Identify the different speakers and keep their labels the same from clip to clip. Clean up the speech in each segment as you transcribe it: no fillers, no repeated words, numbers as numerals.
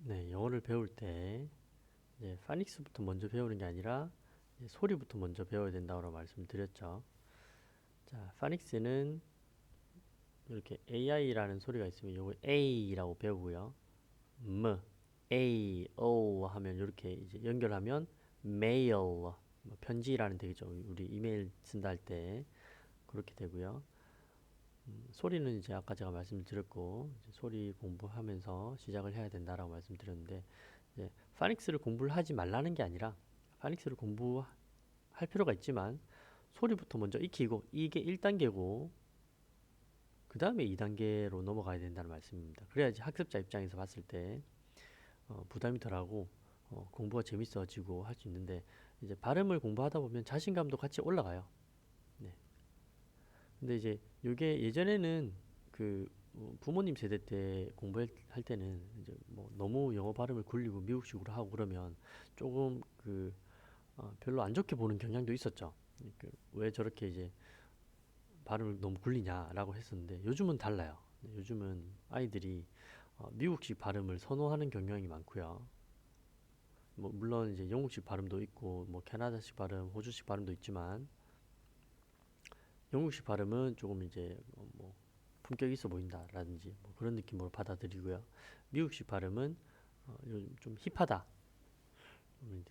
Speaker 1: 네, 영어를 배울 때 이제 파닉스부터 먼저 배우는 게 아니라 이제 소리부터 먼저 배워야 된다고 말씀드렸죠. 자, 파닉스는 이렇게 AI라는 소리가 있으면 요거 A라고 배우고요. A, O 하면 이렇게 이제 연결하면 mail, 뭐 편지라는 되겠죠. 우리 이메일 쓴다 할 때 그렇게 되고요. 소리는 이제 아까 제가 말씀드렸고 이제 소리 공부하면서 시작을 해야 된다라고 말씀드렸는데 이제 파닉스를 공부를 하지 말라는 게 아니라 파닉스를 공부할 필요가 있지만 소리부터 먼저 익히고 이게 1단계고 그 다음에 2단계로 넘어가야 된다는 말씀입니다. 그래야지 학습자 입장에서 봤을 때 부담이 덜하고 공부가 재밌어지고 할 수 있는데 이제 발음을 공부하다 보면 자신감도 같이 올라가요. 네. 근데 이제 이게 예전에는 그 부모님 세대 때 공부할 때는 이제 뭐 너무 영어 발음을 굴리고 미국식으로 하고 그러면 조금 별로 안 좋게 보는 경향도 있었죠. 왜 저렇게 이제 발음을 너무 굴리냐라고 했었는데 요즘은 달라요. 요즘은 아이들이 미국식 발음을 선호하는 경향이 많고요. 뭐 물론 이제 영국식 발음도 있고 뭐 캐나다식 발음, 호주식 발음도 있지만 영국식 발음은 조금 이제 뭐 품격이 있어 보인다라든지 뭐 그런 느낌으로 받아들이고요. 미국식 발음은 요즘 좀 힙하다,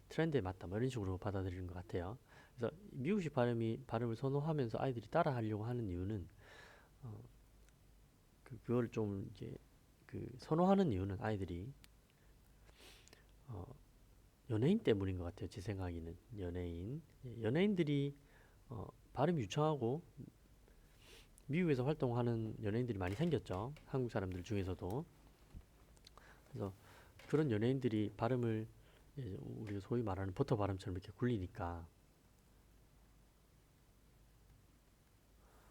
Speaker 1: 트렌드에 맞다, 뭐 이런 식으로 받아들이는 것 같아요. 그래서 미국식 발음을 선호하면서 아이들이 따라하려고 하는 이유는 그걸 좀 이제 선호하는 이유는 아이들이 어, 연예인 때문인 것 같아요. 제 생각에는 연예인들이 발음이 유창하고 미국에서 활동하는 연예인들이 많이 생겼죠. 한국 사람들 중에서도. 그래서 그런 연예인들이 발음을 우리가 소위 말하는 버터 발음처럼 이렇게 굴리니까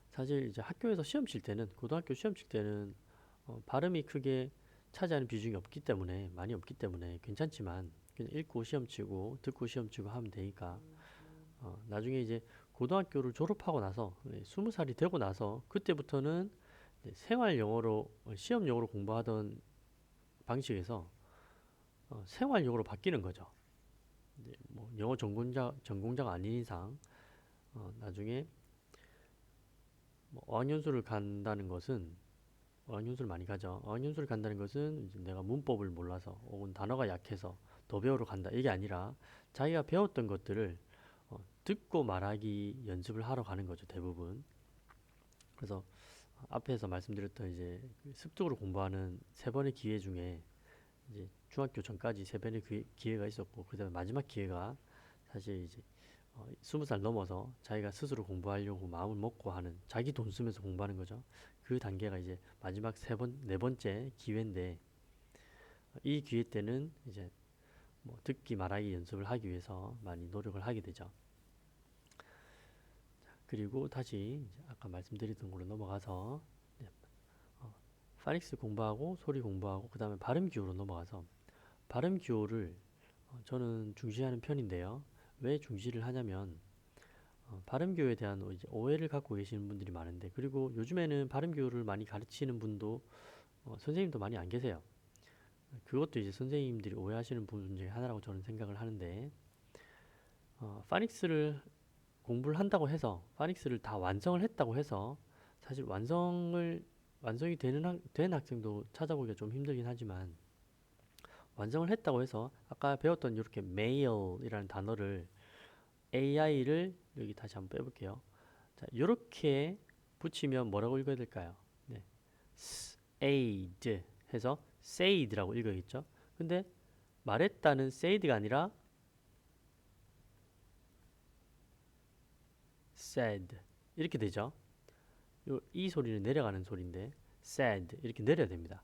Speaker 1: 사실 이제 학교에서 시험 칠 때는 고등학교 시험 칠 때는 발음이 크게 차지하는 비중이 없기 때문에 많이 없기 때문에 괜찮지만 그냥 읽고 시험 치고 듣고 시험 치고 하면 되니까 나중에 이제 고등학교를 졸업하고 나서 20살이 되고 나서 그때부터는 생활 영어로 시험 영어로 공부하던 방식에서 생활 영어로 바뀌는 거죠. 뭐 영어 전공자가 아닌 이상 나중에 뭐 어학연수를 간다는 것은 어학연수를 많이 가죠. 어학연수를 간다는 것은 이제 내가 문법을 몰라서 혹은 단어가 약해서 더 배우러 간다 이게 아니라 자기가 배웠던 것들을 듣고 말하기 연습을 하러 가는 거죠, 대부분. 그래서 앞에서 말씀드렸던 이제 그 습득으로 공부하는 세 번의 기회 중에 이제 중학교 전까지 세 번의 기회가 있었고 그다음에 마지막 기회가 사실 이제 20살 넘어서 자기가 스스로 공부하려고 마음을 먹고 하는 자기 돈 쓰면서 공부하는 거죠. 그 단계가 이제 마지막 네 번째 기회인데 이 기회 때는 이제 뭐 듣기 말하기 연습을 하기 위해서 많이 노력을 하게 되죠. 그리고 다시 이제 아까 말씀드렸던 걸로 넘어가서 네, 파닉스 공부하고 소리 공부하고 그 다음에 발음 기호로 넘어가서 발음 기호를 저는 중시하는 편인데요. 왜 중시를 하냐면 발음 기호에 대한 이제 오해를 갖고 계시는 분들이 많은데 그리고 요즘에는 발음 기호를 많이 가르치는 분도 선생님도 많이 안 계세요. 그것도 이제 선생님들이 오해하시는 부분 중에 하나라고 저는 생각을 하는데 파닉스를 공부를 한다고 해서 파닉스를 다 완성을 했다고 해서 사실 완성이 된 학생도 찾아보기가 좀 힘들긴 하지만 완성을 했다고 해서 아까 배웠던 이렇게 mail이라는 단어를 AI를 여기 다시 한번 빼볼게요. 자, 이렇게 붙이면 뭐라고 읽어야 될까요? 네, said 해서 said라고 읽어야겠죠. 근데 말했다는 said가 아니라 said 이렇게 되죠. 이 소리는 내려가는 소리인데 said 이렇게 내려야 됩니다.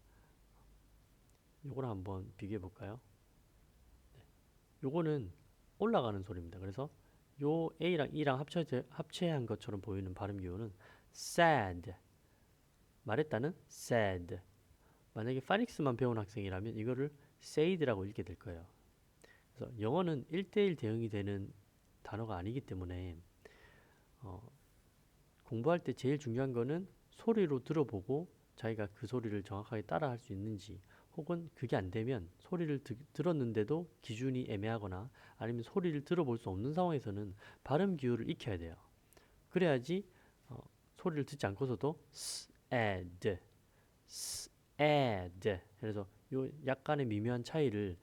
Speaker 1: 요거를 한번 비교해 볼까요? 요거는 올라가는 소리입니다. 그래서 요 A랑 E랑 합체한 것처럼 보이는 발음 기호는 sad 말했다는 said 만약에 파닉스만 배운 학생이라면 이거를 said라고 읽게 될 거예요. 그래서 영어는 1대1 대응이 되는 단어가 아니기 때문에 어, 공부할 때 제일 중요한 거는 소리로 들어보고 자기가 그 소리를 정확하게 따라할 수 있는지 혹은 그게 안 되면 소리를 들었는데도 기준이 애매하거나 아니면 소리를 들어볼 수 없는 상황에서는 발음 기호를 익혀야 돼요. 그래야지 소리를 듣지 않고서도 sad, sad 그래서 요 약간의 미묘한 차이를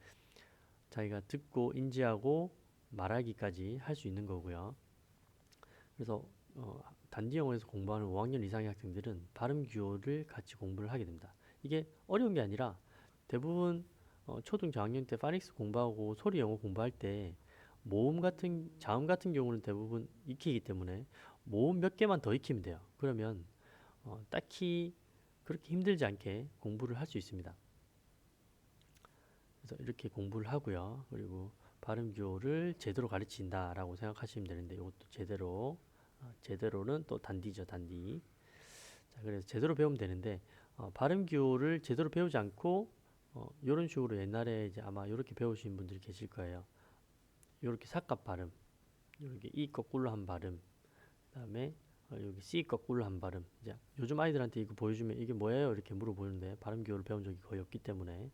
Speaker 1: 자기가 듣고 인지하고 말하기까지 할 수 있는 거고요. 그래서 단디 영어에서 공부하는 5학년 이상의 학생들은 발음 기호를 같이 공부를 하게 됩니다. 이게 어려운 게 아니라 대부분 초등 저학년 때 파닉스 공부하고 소리 영어 공부할 때 모음 같은 자음 같은 경우는 대부분 익히기 때문에 모음 몇 개만 더 익히면 돼요. 그러면 딱히 그렇게 힘들지 않게 공부를 할 수 있습니다. 그래서 이렇게 공부를 하고요. 그리고 발음 기호를 제대로 가르친다라고 생각하시면 되는데 이것도 제대로는 또 단디죠, 단디. 자, 그래서 제대로 배우면 되는데 발음 기호를 제대로 배우지 않고 이런 식으로 옛날에 이제 아마 이렇게 배우신 분들이 계실 거예요. 이렇게 삿갓 발음, 이렇게 이 거꾸로 한 발음, 그다음에 여기 C 거꾸로 한 발음. 이제 요즘 아이들한테 이거 보여주면 이게 뭐예요? 이렇게 물어보는데 발음 기호를 배운 적이 거의 없기 때문에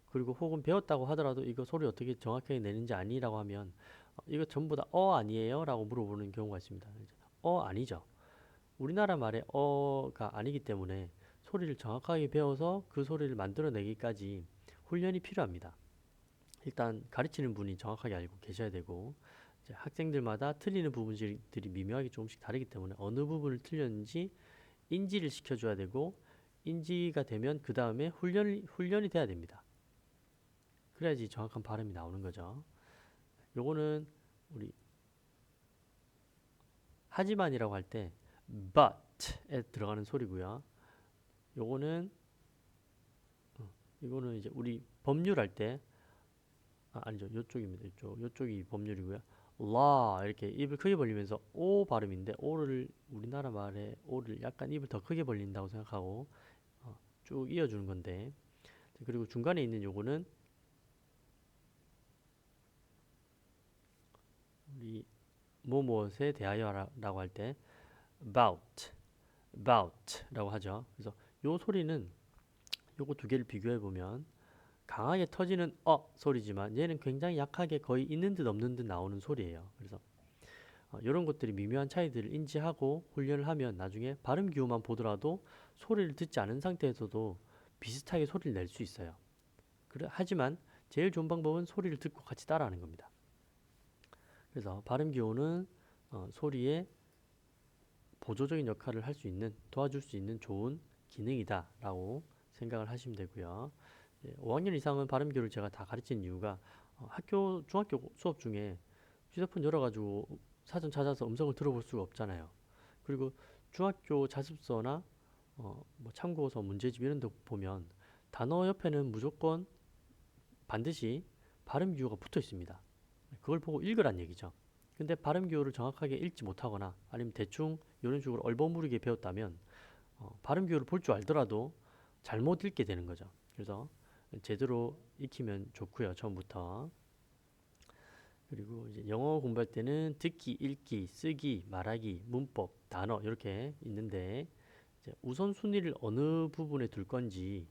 Speaker 1: 그리고 혹은 배웠다고 하더라도 이거 소리 어떻게 정확하게 내는지 아니라고 하면 이거 전부 다 아니에요? 라고 물어보는 경우가 있습니다. 아니죠. 우리나라 말의 어가 아니기 때문에 소리를 정확하게 배워서 그 소리를 만들어내기까지 훈련이 필요합니다. 일단 가르치는 분이 정확하게 알고 계셔야 되고 이제 학생들마다 틀리는 부분들이 미묘하게 조금씩 다르기 때문에 어느 부분을 틀렸는지 인지를 시켜줘야 되고 인지가 되면 그 다음에 훈련이 돼야 됩니다. 그래야지 정확한 발음이 나오는 거죠. 요거는 우리 하지만이라고 할 때 but에 들어가는 소리고요. 요거는 이거는 이제 우리 법률 할 때 아니죠. 요쪽입니다. 요쪽이 법률이고요. 라 이렇게 입을 크게 벌리면서 오 발음인데 오를 우리나라 말에 오를 약간 입을 더 크게 벌린다고 생각하고 쭉 이어주는 건데 그리고 중간에 있는 요거는 우리 무엇에 대하여라고 할 때 about라고 하죠. 그래서 요 소리는 요거 두 개를 비교해 보면 강하게 터지는 소리지만 얘는 굉장히 약하게 거의 있는 듯 없는 듯 나오는 소리예요. 그래서 이런 것들이 미묘한 차이들을 인지하고 훈련을 하면 나중에 발음 기호만 보더라도 소리를 듣지 않은 상태에서도 비슷하게 소리를 낼 수 있어요. 하지만 제일 좋은 방법은 소리를 듣고 같이 따라하는 겁니다. 그래서 발음 기호는 소리의 보조적인 역할을 할 수 있는 도와줄 수 있는 좋은 기능이다라고 생각을 하시면 되고요. 5학년 이상은 발음 기호를 제가 다 가르치는 이유가 중학교 수업 중에 휴대폰 열어가지고 사전 찾아서 음성을 들어볼 수가 없잖아요. 그리고 중학교 자습서나 뭐 참고서 문제집 이런 데 보면 단어 옆에는 무조건 반드시 발음 기호가 붙어 있습니다. 그걸 보고 읽으란 얘기죠. 근데 발음 기호를 정확하게 읽지 못하거나 아니면 대충 이런 식으로 얼버무리게 배웠다면 발음 기호를 볼 줄 알더라도 잘못 읽게 되는 거죠. 그래서 제대로 익히면 좋고요. 처음부터. 그리고 이제 영어 공부할 때는 듣기, 읽기, 쓰기, 말하기, 문법, 단어 이렇게 있는데 이제 우선순위를 어느 부분에 둘 건지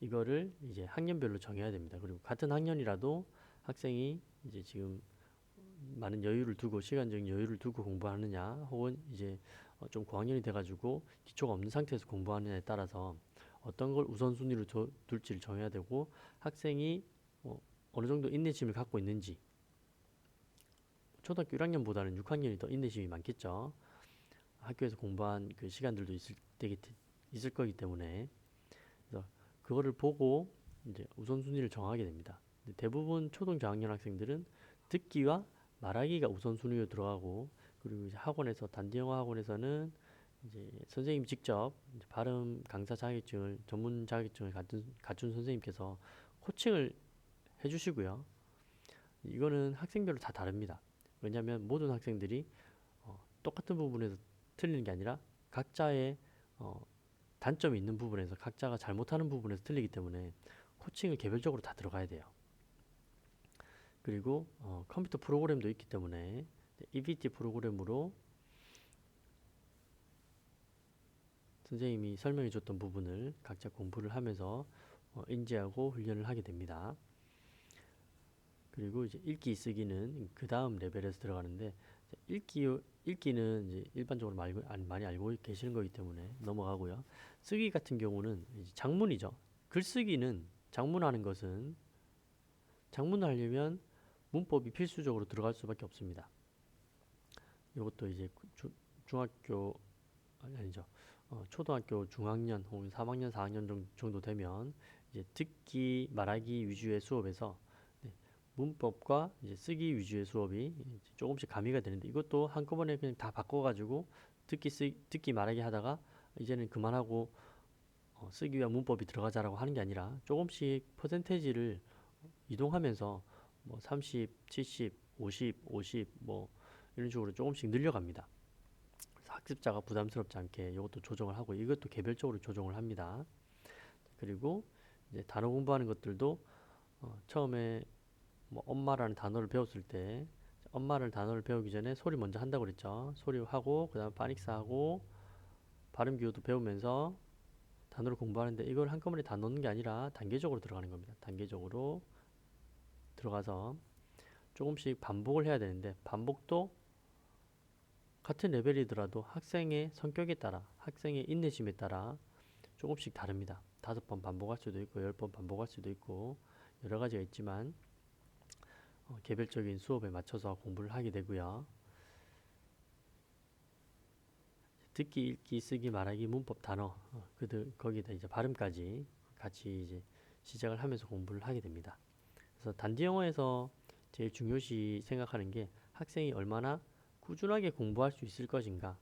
Speaker 1: 이거를 이제 학년별로 정해야 됩니다. 그리고 같은 학년이라도 학생이 이제 지금 많은 여유를 두고 시간적인 여유를 두고 공부하느냐 혹은 이제 좀 고학년이 돼가지고 기초가 없는 상태에서 공부하느냐에 따라서 어떤 걸 우선순위로 둘지를 정해야 되고 학생이 어느 정도 인내심을 갖고 있는지 초등학교 1학년보다는 6학년이 더 인내심이 많겠죠. 학교에서 공부한 그 시간들도 있을 거기 때문에 그래서 그거를 보고 이제 우선순위를 정하게 됩니다. 대부분 초등 저학년 학생들은 듣기와 말하기가 우선순위로 들어가고 그리고 이제 학원에서 단디 영어 학원에서는 이제 선생님 직접 이제 발음 강사 자격증을 전문 자격증을 갖춘 선생님께서 코칭을 해주시고요. 이거는 학생별로 다 다릅니다. 왜냐하면 모든 학생들이 똑같은 부분에서 틀리는 게 아니라 각자의 단점이 있는 부분에서 각자가 잘못하는 부분에서 틀리기 때문에 코칭을 개별적으로 다 들어가야 돼요. 그리고 컴퓨터 프로그램도 있기 때문에 EBT 프로그램으로 선생님이 설명해 줬던 부분을 각자 공부를 하면서 인지하고 훈련을 하게 됩니다. 그리고 이제 읽기 쓰기는 그 다음 레벨에서 들어가는데 읽기는 이제 일반적으로 많이 알고 계시는 거기 때문에 넘어가고요. 쓰기 같은 경우는 이제 장문이죠. 글쓰기는 장문하는 것은 장문을 하려면 문법이 필수적으로 들어갈 수밖에 없습니다. 이것도 이제 중학교 아니죠. 초등학교 중학년 혹은 3학년, 4학년 정도 되면 이제 듣기, 말하기 위주의 수업에서 네, 문법과 이제 쓰기 위주의 수업이 조금씩 가미가 되는데 이것도 한꺼번에 그냥 다 바꿔가지고 듣기, 말하기 하다가 이제는 그만하고 쓰기와 문법이 들어가자라고 하는 게 아니라 조금씩 퍼센테이지를 이동하면서 뭐 30, 70, 50, 50 뭐 이런 식으로 조금씩 늘려갑니다. 학습자가 부담스럽지 않게 이것도 조정을 하고 이것도 개별적으로 조정을 합니다. 그리고 이제 단어 공부하는 것들도 처음에 뭐 엄마라는 단어를 배웠을 때 엄마를 단어를 배우기 전에 소리 먼저 한다고 그랬죠. 소리 하고 그다음 파닉스 하고 발음 기호도 배우면서 단어를 공부하는데 이걸 한꺼번에 다 넣는 게 아니라 단계적으로 들어가는 겁니다. 단계적으로 들어가서 조금씩 반복을 해야 되는데 반복도 같은 레벨이더라도 학생의 성격에 따라 학생의 인내심에 따라 조금씩 다릅니다. 5번 반복할 수도 있고 10번 반복할 수도 있고 여러 가지가 있지만 개별적인 수업에 맞춰서 공부를 하게 되고요. 듣기, 읽기, 쓰기, 말하기, 문법, 단어 거기다 이제 발음까지 같이 이제 시작을 하면서 공부를 하게 됩니다. 그래서 단지 영어에서 제일 중요시 생각하는 게 학생이 얼마나 꾸준하게 공부할 수 있을 것인가,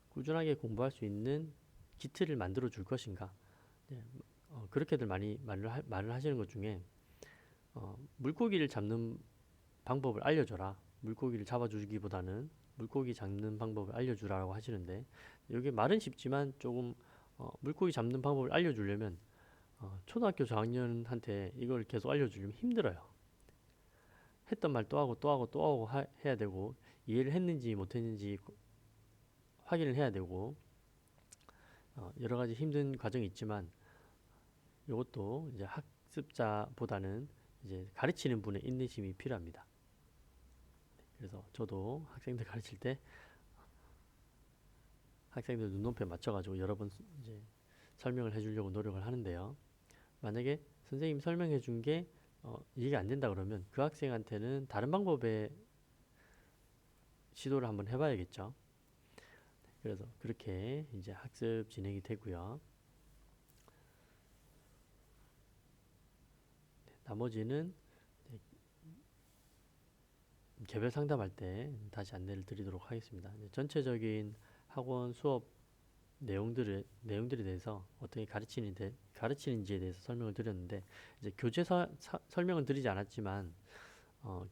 Speaker 1: 꾸준하게 공부할 수 있는 기틀을 만들어 줄 것인가. 네, 그렇게들 많이 말을 하시는 것 중에 물고기를 잡는 방법을 알려줘라. 물고기를 잡아주기보다는 물고기 잡는 방법을 알려주라고 하시는데 여기 말은 쉽지만 조금 물고기 잡는 방법을 알려주려면 초등학교 저학년한테 이걸 계속 알려주려면 힘들어요. 했던 말 또 하고 또 하고 또 하고 해야 되고 이해를 했는지 못했는지 확인을 해야 되고 여러 가지 힘든 과정이 있지만 이것도 이제 학습자보다는 이제 가르치는 분의 인내심이 필요합니다. 그래서 저도 학생들 가르칠 때 학생들 눈높이에 맞춰가지고 여러 번 이제 설명을 해주려고 노력을 하는데요. 만약에 선생님이 설명해 준 게 이해가 안 된다 그러면 그 학생한테는 다른 방법의 시도를 한번 해봐야겠죠. 그래서 그렇게 이제 학습 진행이 되고요. 나머지는 개별 상담할 때 다시 안내를 드리도록 하겠습니다. 전체적인 학원 수업 내용들에 대해서 어떻게 가르치는지에 대해서 설명을 드렸는데 이제 교재 설명은 드리지 않았지만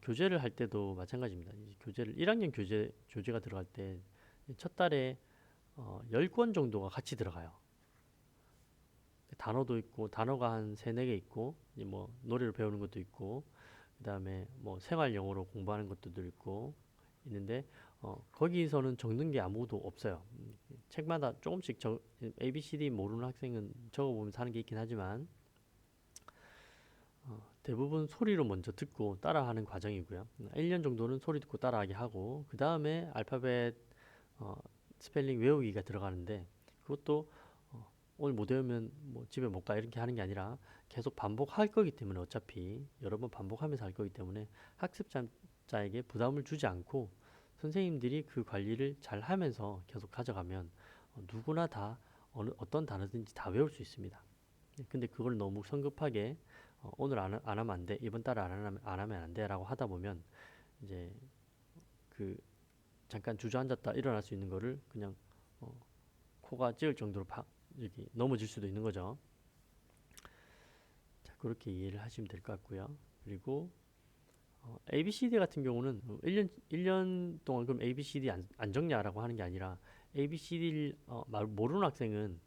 Speaker 1: 교재를 할 때도 마찬가지입니다. 교재를 1학년 교재가 들어갈 때 첫 달에 10권 정도가 같이 들어가요. 단어도 있고 단어가 한 3, 4개 있고 뭐 노래를 배우는 것도 있고 그다음에 뭐 생활 영어로 공부하는 것도 있고 있는데 거기서는 적는 게 아무도 없어요. 책마다 조금씩 ABCD 모르는 학생은 적어보면서 하는 게 있긴 하지만 대부분 소리로 먼저 듣고 따라하는 과정이고요. 1년 정도는 소리 듣고 따라하게 하고 그 다음에 알파벳 스펠링 외우기가 들어가는데 그것도 오늘 못 외우면 뭐 집에 못 가 이렇게 하는 게 아니라 계속 반복할 거기 때문에 어차피 여러 번 반복하면서 할 거기 때문에 학습자에게 부담을 주지 않고 선생님들이 그 관리를 잘 하면서 계속 가져가면 누구나 다 어떤 단어든지 다 외울 수 있습니다. 근데 그걸 너무 성급하게 오늘 안 하면 안 돼, 이번 달에 안 하면 안 돼라고 하다 보면 이제 그 잠깐 주저앉았다 일어날 수 있는 거를 그냥 코가 찌을 정도로 여기 넘어질 수도 있는 거죠. 자, 그렇게 이해를 하시면 될 것 같고요. 그리고 ABCD 같은 경우는 1년 동안 그럼 ABCD 안 적냐라고 하는 게 아니라 ABCD를 모르는 학생은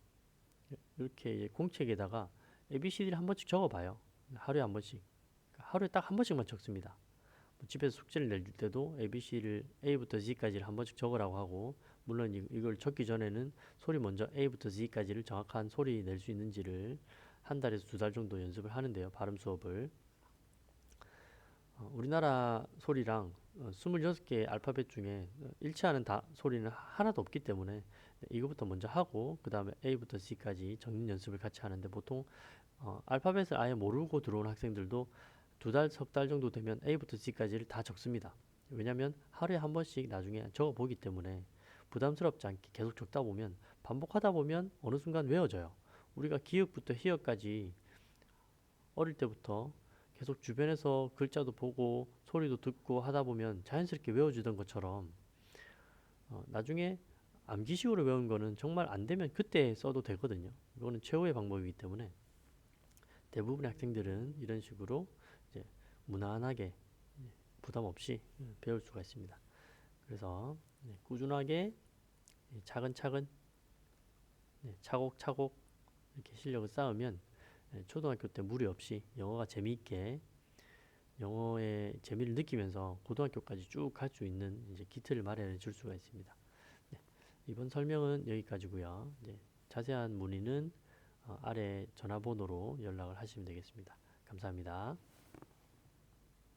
Speaker 1: 이렇게 공책에다가 ABCD를 한 번씩 적어봐요. 하루에 한 번씩. 하루에 딱 한 번씩만 적습니다. 집에서 숙제를 낼 때도 ABC를 A부터 Z까지를 한 번씩 적으라고 하고 물론 이걸 적기 전에는 소리 먼저 A부터 Z까지를 정확한 소리 낼 수 있는지를 한 달에서 두 달 정도 연습을 하는데요. 발음 수업을. 우리나라 소리랑 26개 알파벳 중에 일치하는 소리는 하나도 없기 때문에 이거부터 먼저 하고 그 다음에 A부터 C까지 적는 연습을 같이 하는데 보통 알파벳을 아예 모르고 들어온 학생들도 두 달, 석 달 정도 되면 A부터 C까지를 다 적습니다. 왜냐하면 하루에 한 번씩 나중에 적어 보기 때문에 부담스럽지 않게 계속 적다 보면 반복하다 보면 어느 순간 외워져요. 우리가 기역부터 희역까지 어릴 때부터 계속 주변에서 글자도 보고 소리도 듣고 하다 보면 자연스럽게 외워지던 것처럼 나중에 암기식으로 외운 거는 정말 안 되면 그때 써도 되거든요. 이거는 최후의 방법이기 때문에 대부분의 학생들은 이런 식으로 이제 무난하게 부담 없이 배울 수가 있습니다. 그래서 꾸준하게 차근차근 차곡차곡 이렇게 실력을 쌓으면 초등학교 때 무리 없이 영어가 재미있게 영어의 재미를 느끼면서 고등학교까지 쭉 갈 수 있는 이제 기틀을 마련해 줄 수가 있습니다. 네, 이번 설명은 여기까지고요. 이제 자세한 문의는 아래 전화번호로 연락을 하시면 되겠습니다. 감사합니다.